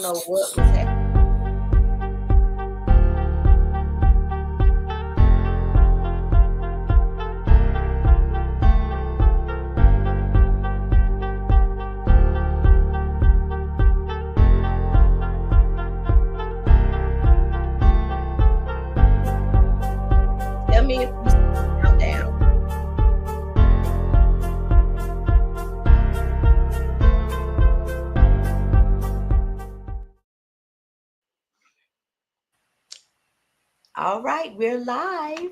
know what was happening. Tell me if you count down. All right, we're live.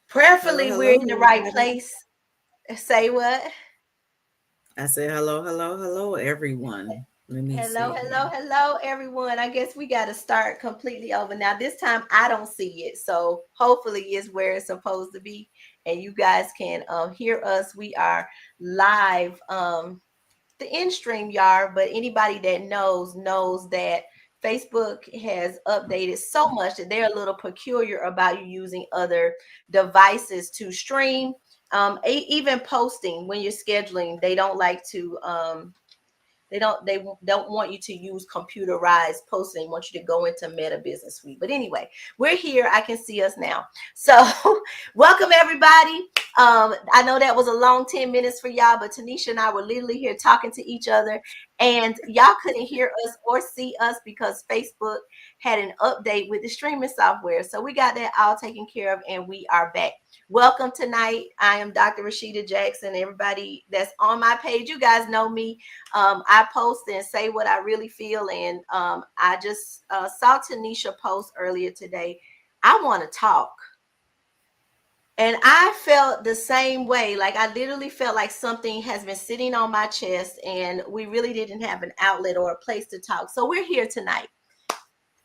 Prayerfully, we're in the right place. Say what? I said hello, everyone. Let me Hello, see hello, here. hello, everyone. I guess we got to start completely over. Now, this time I don't see it. So hopefully it's where it's supposed to be. And you guys can hear us. We are live the in StreamYard, but anybody that knows that Facebook has updated so much that they're a little peculiar about you using other devices to stream. Even posting when you're scheduling, they don't like to they don't want you to use computerized posting. They want you to go into Meta Business Suite. But anyway, we're here. I can see us now. So welcome everybody. I know that was a long 10 minutes for y'all, but Tanisha and I were literally here talking to each other, and y'all couldn't hear us or see us because Facebook had an update with the streaming software. So we got that all taken care of, and we are back. Welcome tonight. I am Dr. Rashida Jackson. Everybody that's on my page, you guys know me. I post and say what I really feel, and I just saw Tanisha post earlier today. I want to talk. And I felt the same way. Like I literally felt like something has been sitting on my chest and we really didn't have an outlet or a place to talk. So we're here tonight.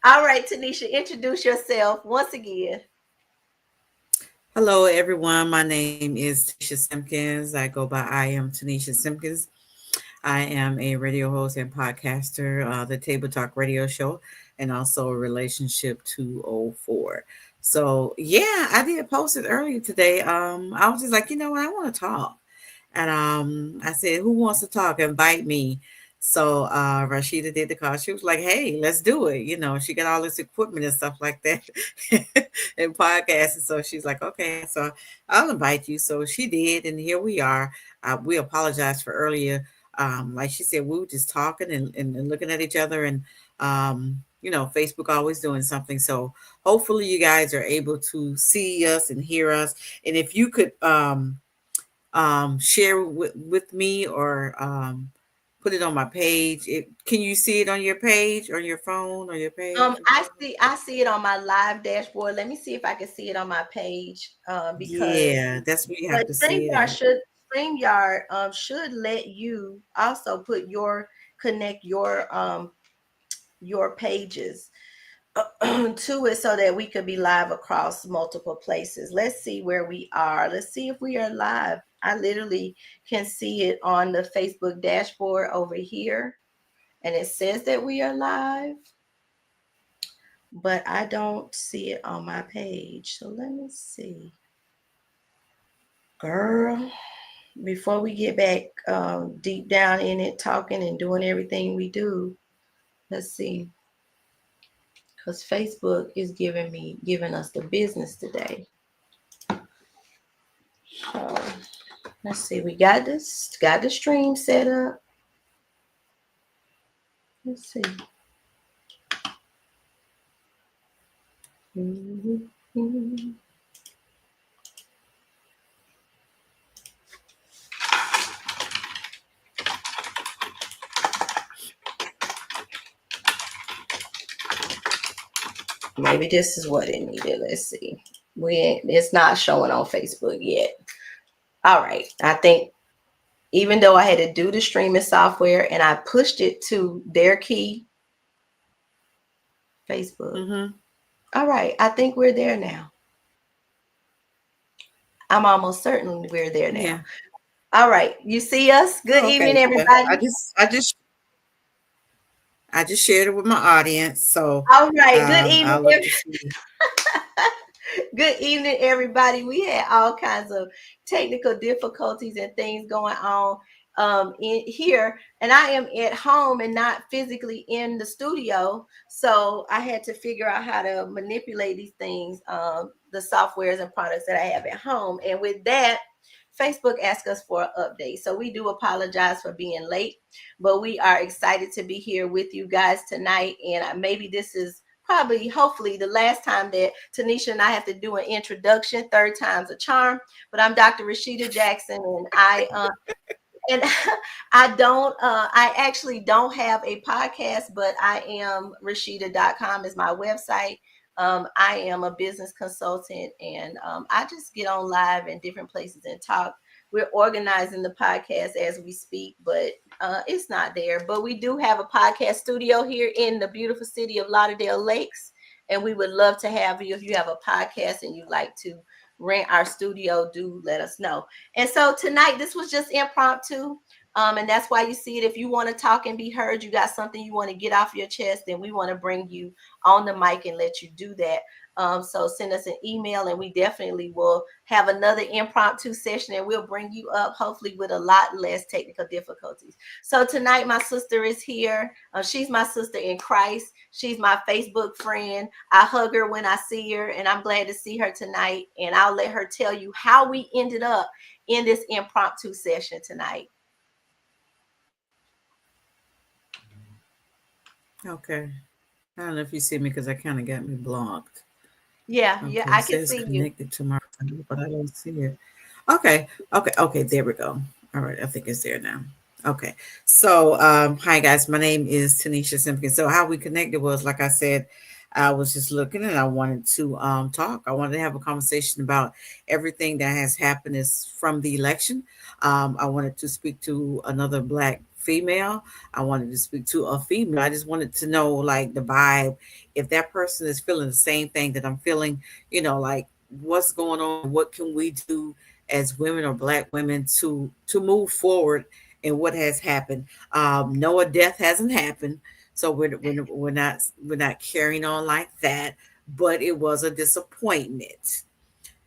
All right, Tanisha, introduce yourself once again. Hello, everyone. My name is Tanisha Simpkins. I go by I am Tanisha Simpkins. I am a radio host and podcaster, the Table Talk Radio Show, and also Relationship 204. So yeah, I did post it earlier today. I was just like, you know what, I want to talk. And I said, who wants to talk? Invite me. So Rashida did the call. She was like, hey, let's do it. You know, she got all this equipment and stuff like that and podcasting. So she's like, okay, so I'll invite you. So she did. And here we are. We apologize for earlier. Like she said, we were just talking and looking at each other. And, Facebook always doing something. So hopefully you guys are able to see us and hear us. And if you could, share with me or put it on my page. Can you see it on your page, on your phone, or your page? Or I see it on my live dashboard. Let me see if I can see it on my page. Because yeah, that's where you have but to see it at. StreamYard should let you also put connect your pages to it so that we could be live across multiple places. Let's see where we are. Let's see if we are live. I literally can see it on the Facebook dashboard over here, and it says that we are live, but I don't see it on my page. So let me see. Girl, before we get back deep down in it, talking and doing everything we do, let's see. Because Facebook is giving us the business today. So let's see. We got the stream set up. Let's see. Mm-hmm. Maybe this is what it needed. Let's see. It's not showing on Facebook yet. All right. I think even though I had to do the streaming software and I pushed it to their key, Facebook. Mm-hmm. All right. I think we're there now. I'm almost certain we're there now. Yeah. All right. You see us? Good Oh, okay. evening, Yeah. everybody. I just shared it with my audience. So All right. Good evening. I'll look to see. Good evening, everybody. We had all kinds of technical difficulties and things going on. in here, and I am at home and not physically in the studio. So I had to figure out how to manipulate these things, the softwares and products that I have at home. And with that, Facebook asked us for an update. So we do apologize for being late, but we are excited to be here with you guys tonight. And maybe this is probably, hopefully, the last time that Tanisha and I have to do an introduction. Third time's a charm. But I'm Dr. Rashida Jackson, and and I actually don't have a podcast, but I am Rashida.com is my website. I am a business consultant, and I just get on live in different places and talk. We're organizing the podcast as we speak, but it's not there. But we do have a podcast studio here in the beautiful city of Lauderdale Lakes, and we would love to have you. If you have a podcast and you'd like to rent our studio, do let us know. And so tonight, this was just impromptu. And that's why you see it. If you want to talk and be heard, you got something you want to get off your chest, then we want to bring you on the mic and let you do that. So send us an email, and we definitely will have another impromptu session, and we'll bring you up, hopefully with a lot less technical difficulties. So tonight, my sister is here. She's my sister in Christ. She's my Facebook friend. I hug her when I see her, and I'm glad to see her tonight. And I'll let her tell you how we ended up in this impromptu session tonight. Okay. I don't know if you see me because I kind of got me blocked. Yeah, Okay, yeah, it I can says see you. connected to my phone, but I don't see it. Okay, there we go. All right, I think it's there now. Okay, so hi guys, my name is Tanisha Simpkins. So how we connected was, like I said, I was just looking and I wanted to talk. I wanted to have a conversation about everything that has happened is from the election. I wanted to speak to another black female. I wanted to speak to a female. I just wanted to know like the vibe, if that person is feeling the same thing that I'm feeling, like what's going on, what can we do as women or black women to move forward and what has happened. No, a death hasn't happened, so we're not carrying on like that, but it was a disappointment.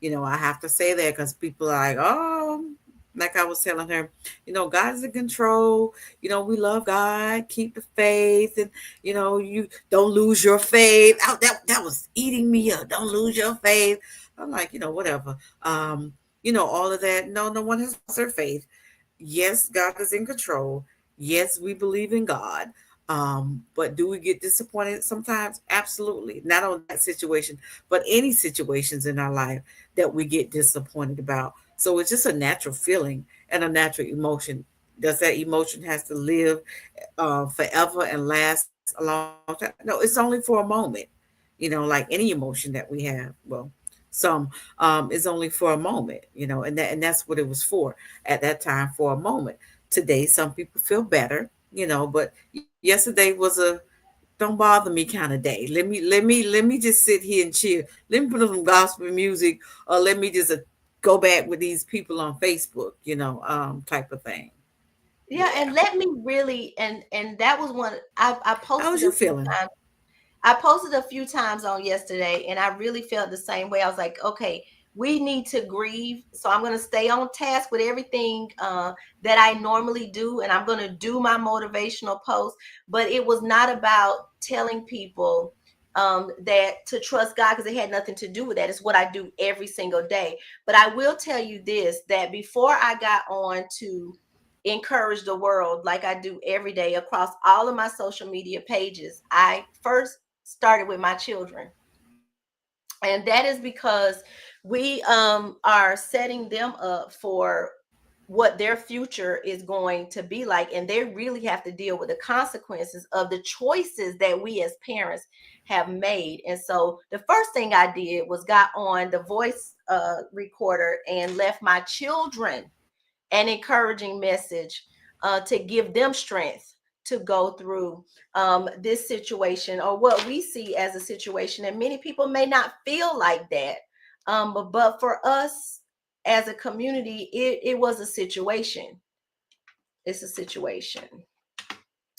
I have to say that because people are like, oh, like I was telling her, God is in control. We love God, keep the faith, and you don't lose your faith. Oh, that was eating me up. Don't lose your faith. I'm like, whatever. All of that. No, no one has lost their faith. Yes, God is in control. Yes, we believe in God. But do we get disappointed sometimes? Absolutely. Not on that situation, but any situations in our life that we get disappointed about. So it's just a natural feeling and a natural emotion. Does that emotion has to live forever and last a long time? No, it's only for a moment. Like any emotion that we have. Well, some is only for a moment. And that's what it was for at that time, for a moment. Today, some people feel better. But yesterday was a don't bother me kind of day. Let me just sit here and chill. Let me put on some gospel music, or let me just go back with these people on Facebook, type of thing. Yeah, Yeah. and let me really, and that was one I How was posted you a few feeling? times. I posted a few times on yesterday, and I really felt the same way. I was like, okay, we need to grieve. So I'm going to stay on task with everything that I normally do, and I'm going to do my motivational post. But it was not about telling people that to trust God, because it had nothing to do with that. It's what I do every single day. But I will tell you this, that before I got on to encourage the world like I do every day across all of my social media pages, I first started with my children. And that is because we are setting them up for what their future is going to be like, and they really have to deal with the consequences of the choices that we as parents have made. And so the first thing I did was got on the voice recorder and left my children an encouraging message to give them strength to go through this situation, or what we see as a situation. And many people may not feel like that. But for us as a community, it was a situation. It's a situation.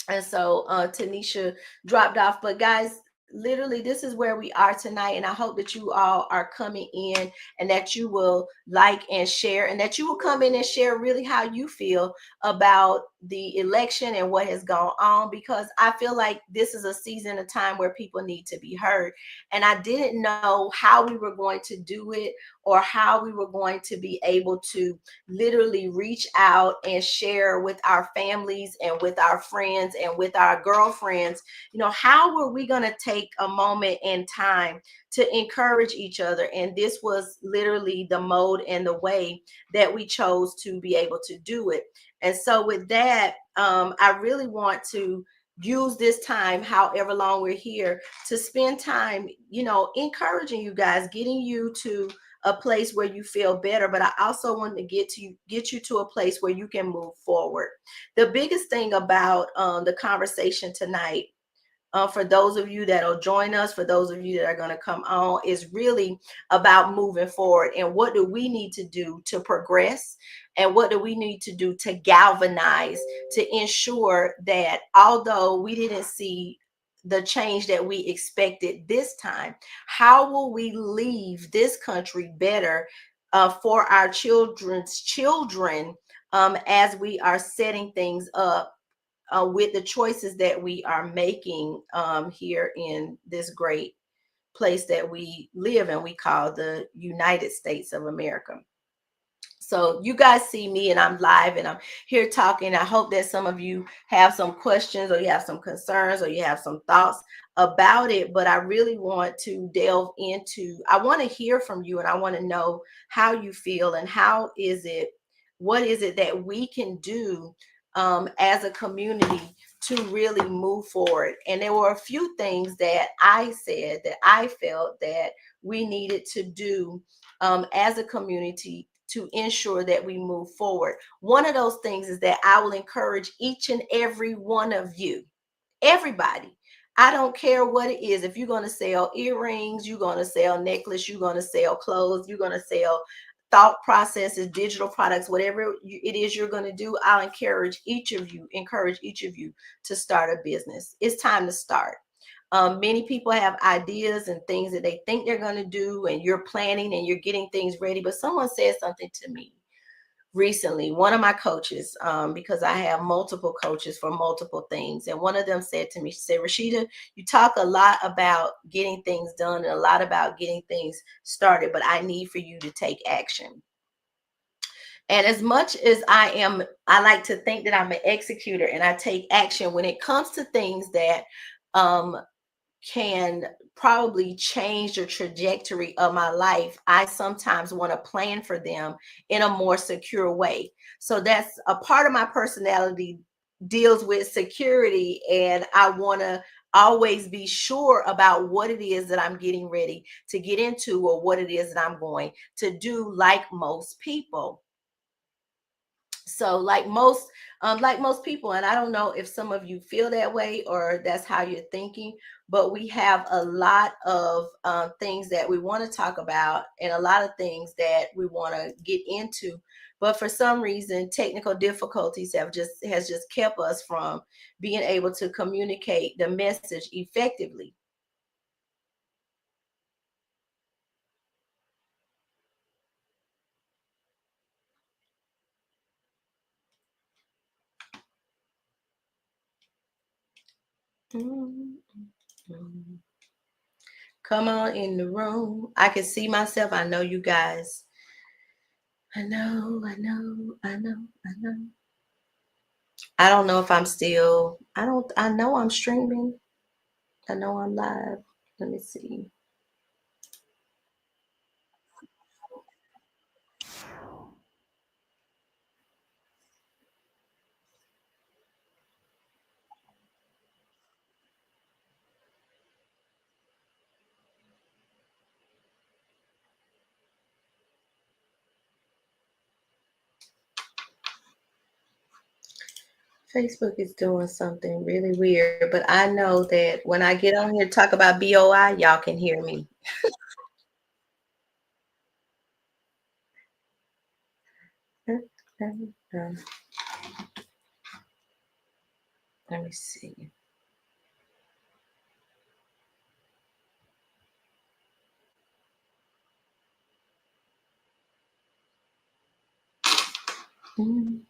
And so Tanisha dropped off. But guys, literally, this is where we are tonight. And I hope that you all are coming in and that you will like and share, and that you will come in and share really how you feel about the election and what has gone on, because I feel like this is a season, a time where people need to be heard. And I didn't know how we were going to do it, or how we were going to be able to literally reach out and share with our families and with our friends and with our girlfriends. How were we going to take a moment in time to encourage each other? And this was literally the mode and the way that we chose to be able to do it. And so with that, I really want to use this time, however long we're here, to spend time, encouraging you guys, getting you to a place where you feel better. But I also want to get you to a place where you can move forward. The biggest thing about the conversation tonight, for those of you that'll join us, for those of you that are going to come on, is really about moving forward, and what do we need to do to progress, and what do we need to do to galvanize, to ensure that although we didn't see the change that we expected this time, how will we leave this country better for our children's children, as we are setting things up with the choices that we are making here in this great place that we live in, we call the United States of America. So you guys see me and I'm live and I'm here talking. I hope that some of you have some questions, or you have some concerns, or you have some thoughts about it. But I really want to delve into, I want to hear from you, and I want to know how you feel, and what is it that we can do as a community to really move forward. And there were a few things that I said that I felt that we needed to do as a community to ensure that we move forward. One of those things is that I will encourage each and every one of you, everybody. I don't care what it is. If you're going to sell earrings, you're going to sell necklace, you're going to sell clothes, you're going to sell thought processes, digital products, whatever it is you're going to do, I'll encourage each of you to start a business. It's time to start. Many people have ideas and things that they think they're going to do, and you're planning and you're getting things ready. But someone said something to me recently, one of my coaches, because I have multiple coaches for multiple things. And one of them said to me, she said, Rashida, you talk a lot about getting things done and a lot about getting things started, but I need for you to take action. And as much as I like to think that I'm an executor and I take action when it comes to things that can probably change the trajectory of my life, I sometimes want to plan for them in a more secure way. So that's a part of my personality, deals with security, and I want to always be sure about what it is that I'm getting ready to get into, or what it is that I'm going to do, like most people. So like most people, and I don't know if some of you feel that way or that's how you're thinking, but we have a lot of things that we want to talk about, and a lot of things that we want to get into, but for some reason technical difficulties has just kept us from being able to communicate the message effectively. Come on in the room. I can see myself. I know you guys. I know, I know, I know, I know. I don't know if I'm still, I know I'm streaming. I know I'm live. Let me see. Facebook is doing something really weird, but I know that when I get on here to talk about BOI, y'all can hear me. Let me see. Mhm.